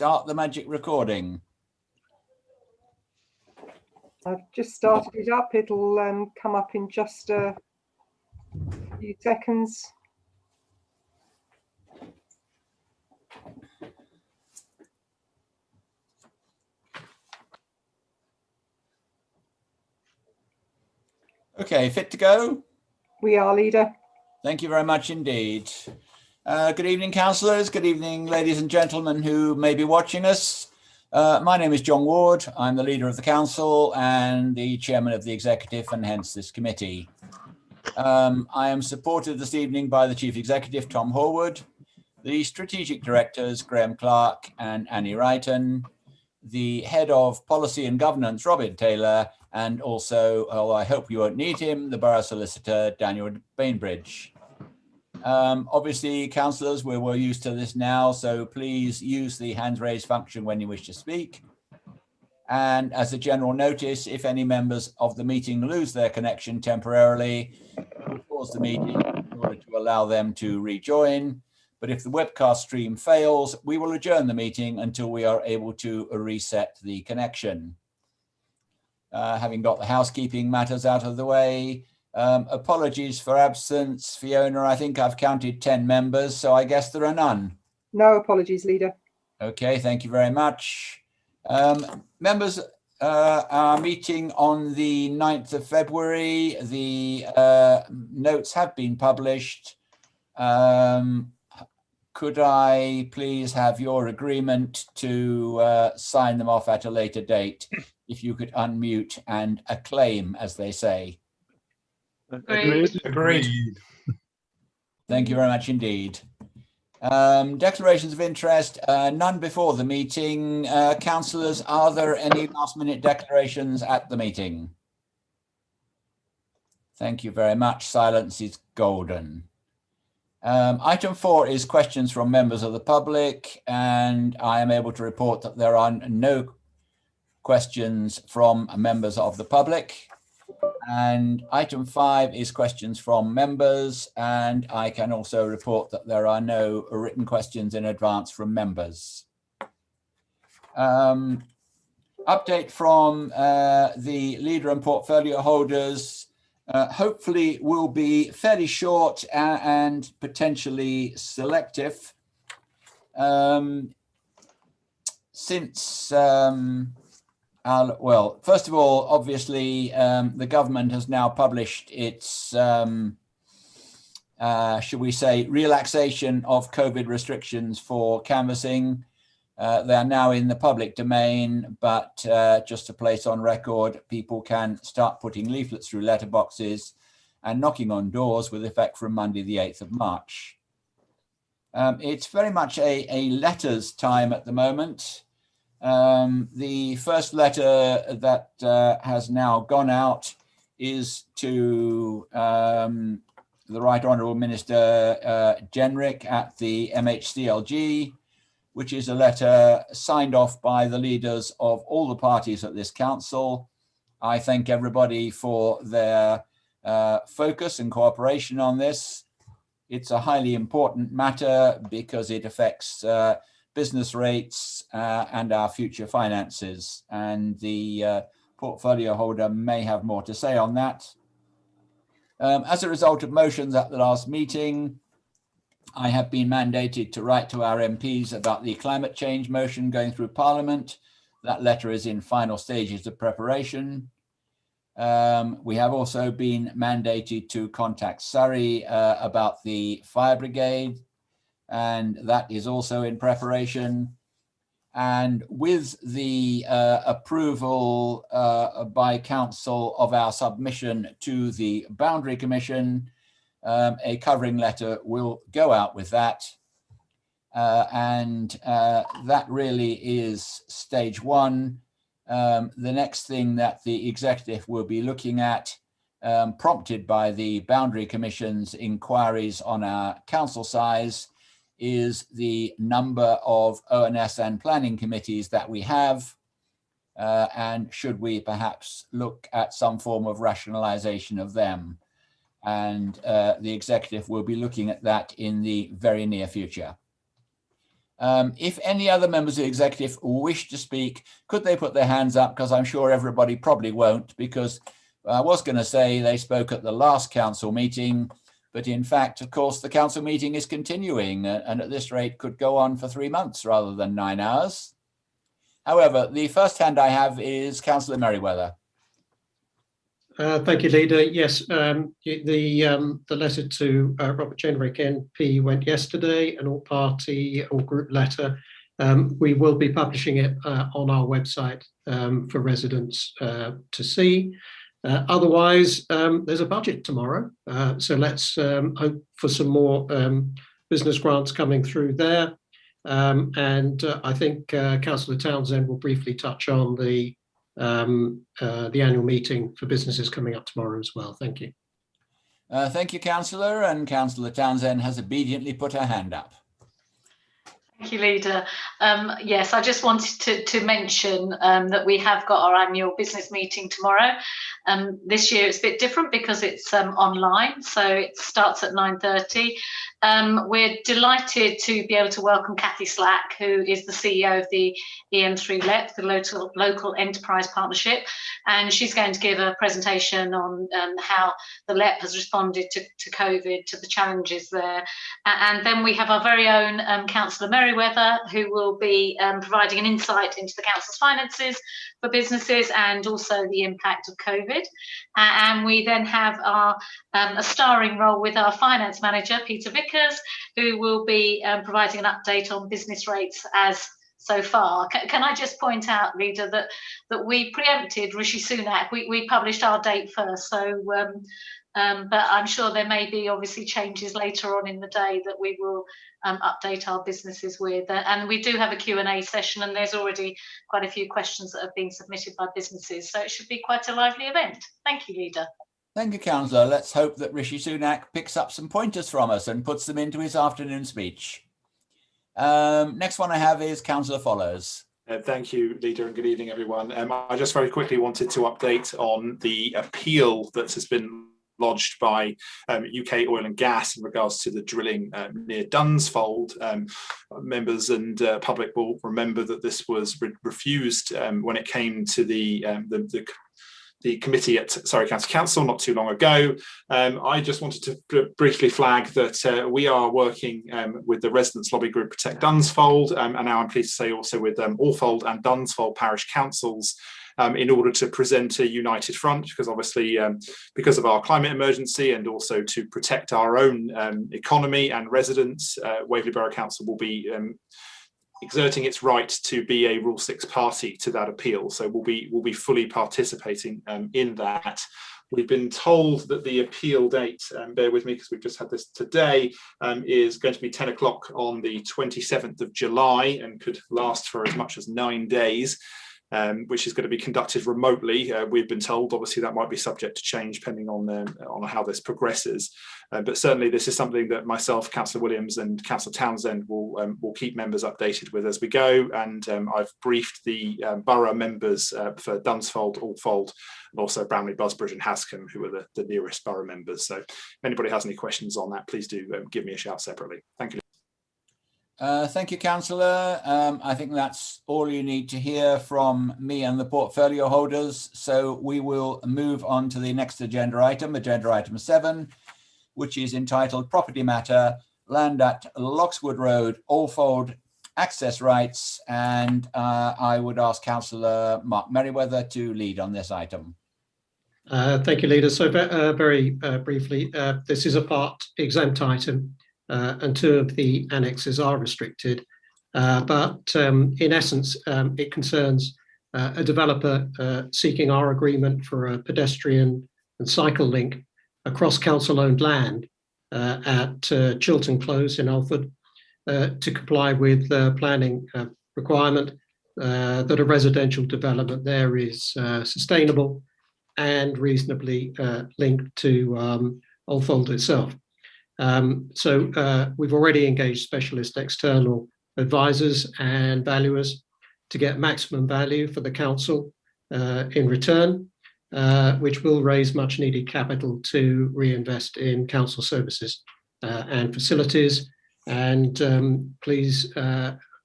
start the magic recording? I've just started it up. It'll come up in just a few seconds. Okay, fit to go? We are, Leader. Thank you very much indeed. Good evening, councillors. Good evening, ladies and gentlemen who may be watching us. My name is John Ward. I'm the leader of the council and the chairman of the executive, and hence this committee. I am supported this evening by the chief executive, Tom Horwood, the strategic directors, Graham Clark and Annie Wrighton, the head of policy and governance, Robin Taylor, and also, oh, I hope you won't need him, the borough solicitor, Daniel Bainbridge. Obviously, councillors, we're well used to this now, so please use the hands raised function when you wish to speak. And as a general notice, if any members of the meeting lose their connection temporarily, we'll pause the meeting in order to allow them to rejoin. But if the webcast stream fails, we will adjourn the meeting until we are able to reset the connection. Having got the housekeeping matters out of the way, apologies for absence. Fiona, I think I've counted 10 members, so I guess there are none. No apologies, Leader. Okay, thank you very much. Members, our meeting on the 9th of February, the notes have been published. Could I please have your agreement to sign them off at a later date? If you could unmute and acclaim, as they say. Agreed. Thank you very much indeed. Declarations of interest, none before the meeting. Councillors, are there any last minute declarations at the meeting? Thank you very much. Silence is golden. Item 4 is questions from members of the public, and I am able to report that there are no questions from members of the public. And item 5 is questions from members, and I can also report that there are no written questions in advance from members. Update from the leader and portfolio holders. Hopefully will be fairly short and potentially selective. Well, first of all, obviously, the government has now published its, should we say, relaxation of COVID restrictions for canvassing. They are now in the public domain, but just to place on record, people can start putting leaflets through letterboxes and knocking on doors with effect from Monday, the 8th of March. It's very much a letters time at the moment. The first letter that has now gone out is to the Right Honourable Minister Jenrick at the MHCLG, which is a letter signed off by the leaders of all the parties at this council. I thank everybody for their focus and cooperation on this. It's a highly important matter because it affects business rates and our future finances, and the portfolio holder may have more to say on that. As a result of motions at the last meeting, I have been mandated to write to our MPs about the climate change motion going through Parliament. That letter is in final stages of preparation. We have also been mandated to contact Surrey about the fire brigade, and that is also in preparation. And with the approval by council of our submission to the Boundary Commission, a covering letter will go out with that. That really is stage one. The next thing that the executive will be looking at, prompted by the Boundary Commission's inquiries on our council size, is the number of ONS and planning committees that we have, and should we perhaps look at some form of rationalization of them. And the executive will be looking at that in the very near future. If any other members of the executive wish to speak, could they put their hands up? Because I'm sure everybody probably won't, because I was going to say they spoke at the last council meeting, but in fact, of course, the council meeting is continuing and at this rate could go on for 3 months rather than 9 hours. However, the first hand I have is Councillor Merriweather. Thank you, Leader. Yes, the letter to Robert Jenrick MP went yesterday, an all-party, all-group letter. We will be publishing it on our website for residents to see. Otherwise, there's a budget tomorrow, so let's hope for some more business grants coming through there. And I think Councillor Townsend will briefly touch on the annual meeting for businesses coming up tomorrow as well. Thank you. Thank you, Councillor. And Councillor Townsend has obediently put her hand up. Thank you, Leader. Yes, I just wanted to mention that we have got our annual business meeting tomorrow. This year it's a bit different because it's online, so it starts at 9:30. We're delighted to be able to welcome Kathy Slack, who is the CEO of the EM3 LEP, the Local Enterprise Partnership, and she's going to give a presentation on how the LEP has responded to COVID, to the challenges there. And then we have our very own Councillor Merriweather, who will be providing an insight into the council's finances for businesses and also the impact of COVID. And we then have our a starring role with our finance manager, Peter Vickers, who will be providing an update on business rates as so far. Can I just point out, Leader, that we preempted Rishi Sunak. We published our date first, so but I'm sure there may be obviously changes later on in the day that we will update our businesses with. And we do have a Q&A session, and there's already quite a few questions that have been submitted by businesses, so it should be quite a lively event. Thank you, Leader. Thank you, Councillor. Let's hope that Rishi Sunak picks up some pointers from us and puts them into his afternoon speech. Next one I have is Councillor Follows. Thank you, Leader, and good evening, everyone. I just very quickly wanted to update on the appeal that has been lodged by UK Oil and Gas in regards to the drilling near Dunsfold. Members and public will remember that this was refused when it came to the committee at Surrey County Council not too long ago. I just wanted to briefly flag that we are working with the residents lobby group Protect Dunsfold, and now I'm pleased to say also with Alfold and Dunsfold parish councils, in order to present a united front, because obviously because of our climate emergency and also to protect our own economy and residents, Waverley Borough Council will be exerting its right to be a Rule 6 party to that appeal. So we'll be fully participating in that. We've been told that the appeal date, bear with me because we've just had this today, is going to be 10 o'clock on the 27th of July and could last for as much as 9 days. Which is going to be conducted remotely. We've been told, obviously that might be subject to change depending on how this progresses. But certainly this is something that myself, Councillor Williams and Councillor Townsend will keep members updated with as we go. And I've briefed the borough members for Dunsfold, Alfold, and also Bramley, Busbridge and Hascombe, who are the nearest borough members. So if anybody has any questions on that, please do give me a shout separately. Thank you. Thank you, Councillor. I think that's all you need to hear from me and the portfolio holders. So we will move on to the next agenda item 7, which is entitled Property Matter, Land at Lockswood Road, Alfold, Access Rights. And I would ask Councillor Mark Merriweather to lead on this item. Thank you, Leader. So very briefly, this is a part exempt item. And 2 of the annexes are restricted, but in essence, it concerns a developer seeking our agreement for a pedestrian and cycle link across council-owned land at Chilton Close in Alford to comply with the planning requirement that a residential development there is sustainable and reasonably linked to Alfold itself. So we've already engaged specialist external advisors and valuers to get maximum value for the council in return, which will raise much needed capital to reinvest in council services and facilities. And please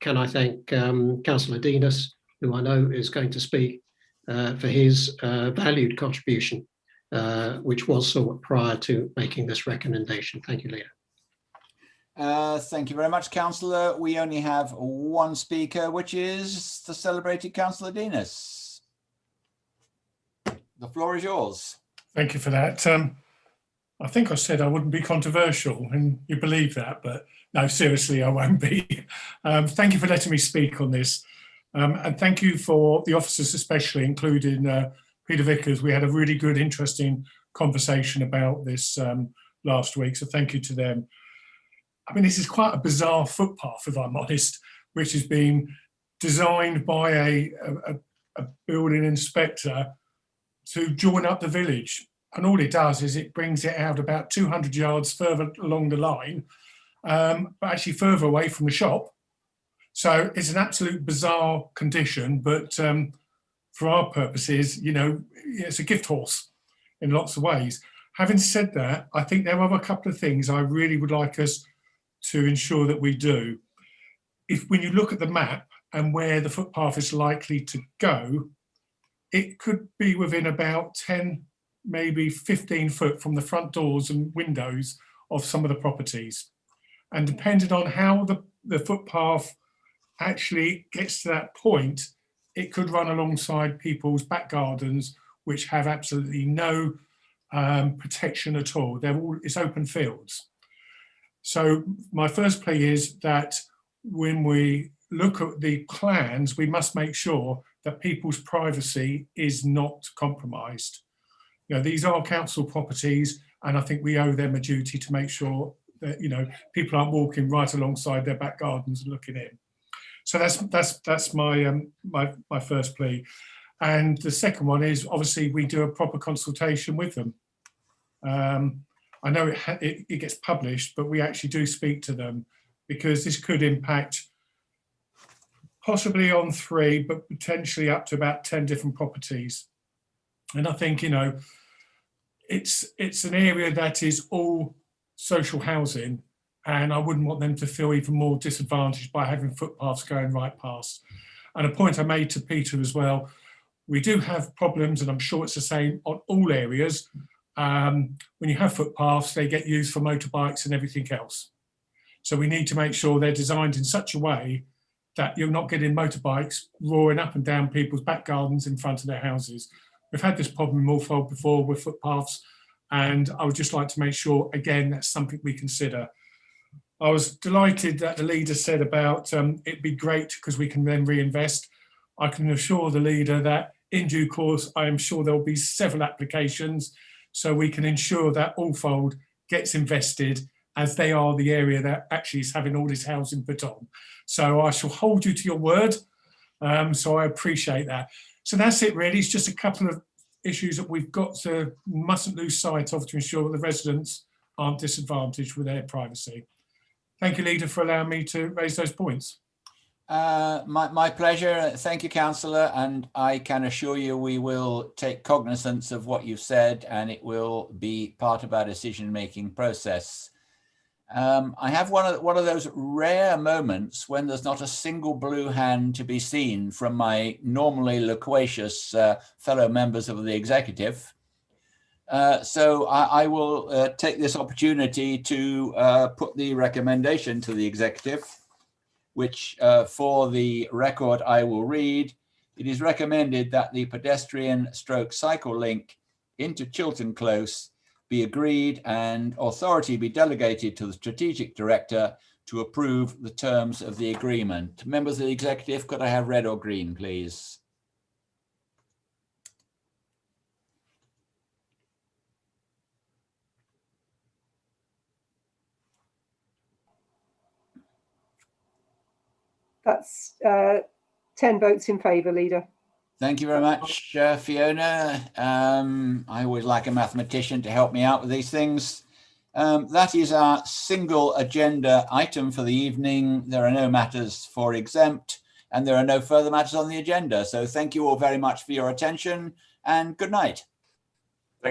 can I thank Councillor Denis, who I know is going to speak, for his valued contribution, which was sought prior to making this recommendation. Thank you, Leader. Thank you very much, Councillor. We only have one speaker, which is the celebrated Councillor Denis. The floor is yours. Thank you for that. I think I said I wouldn't be controversial, and you believe that, but no, seriously, I won't be. Thank you for letting me speak on this. And thank you for the officers, especially, including Peter Vickers. We had a really good, interesting conversation about this last week, so thank you to them. I mean, this is quite a bizarre footpath, if I'm honest, which has been designed by a building inspector to join up the village. And all it does is it brings it out about 200 yards further along the line, but actually further away from the shop. So it's an absolute bizarre condition, but for our purposes, you know, it's a gift horse in lots of ways. Having said that, I think there are a couple of things I really would like us to ensure that we do. When you look at the map and where the footpath is likely to go, it could be within about 10, maybe 15 foot from the front doors and windows of some of the properties. And depending on how the footpath actually gets to that point, it could run alongside people's back gardens, which have absolutely no protection at all. It's open fields. So my first plea is that when we look at the plans, we must make sure that people's privacy is not compromised. You know, these are council properties, and I think we owe them a duty to make sure that, you know, people aren't walking right alongside their back gardens and looking in. So that's my my first plea. And the second one is, obviously, we do a proper consultation with them. I know it gets published, but we actually do speak to them, because this could impact possibly on 3, but potentially up to about 10 different properties. And I think, you know, it's an area that is all social housing, and I wouldn't want them to feel even more disadvantaged by having footpaths going right past. And a point I made to Peter as well, we do have problems, and I'm sure it's the same on all areas. When you have footpaths, they get used for motorbikes and everything else. So we need to make sure they're designed in such a way that you're not getting motorbikes roaring up and down people's back gardens in front of their houses. We've had this problem in Moorfold before with footpaths, and I would just like to make sure, again, that's something we consider. I was delighted that the leader said about it'd be great because we can then reinvest. I can assure the leader that in due course, I am sure there'll be several applications, so we can ensure that Moorfold gets invested, as they are the area that actually is having all this housing put on. So I shall hold you to your word. So I appreciate that. So that's it really. It's just a couple of issues that we've got to, mustn't lose sight of, to ensure that the residents aren't disadvantaged with their privacy. Thank you, Leader, for allowing me to raise those points. My pleasure. Thank you, Councillor. And I can assure you we will take cognizance of what you've said, and it will be part of our decision-making process. I have one of those rare moments when there's not a single blue hand to be seen from my normally loquacious fellow members of the executive. So I will take this opportunity to put the recommendation to the executive, which for the record I will read. It is recommended that the pedestrian stroke cycle link into Chiltern Close be agreed and authority be delegated to the strategic director to approve the terms of the agreement. Members of the executive, could I have red or green, please? That's 10 votes in favour, Leader. Thank you very much, Fiona. I always like a mathematician to help me out with these things. That is our single agenda item for the evening. There are no matters for exempt, and there are no further matters on the agenda. So thank you all very much for your attention, and good night.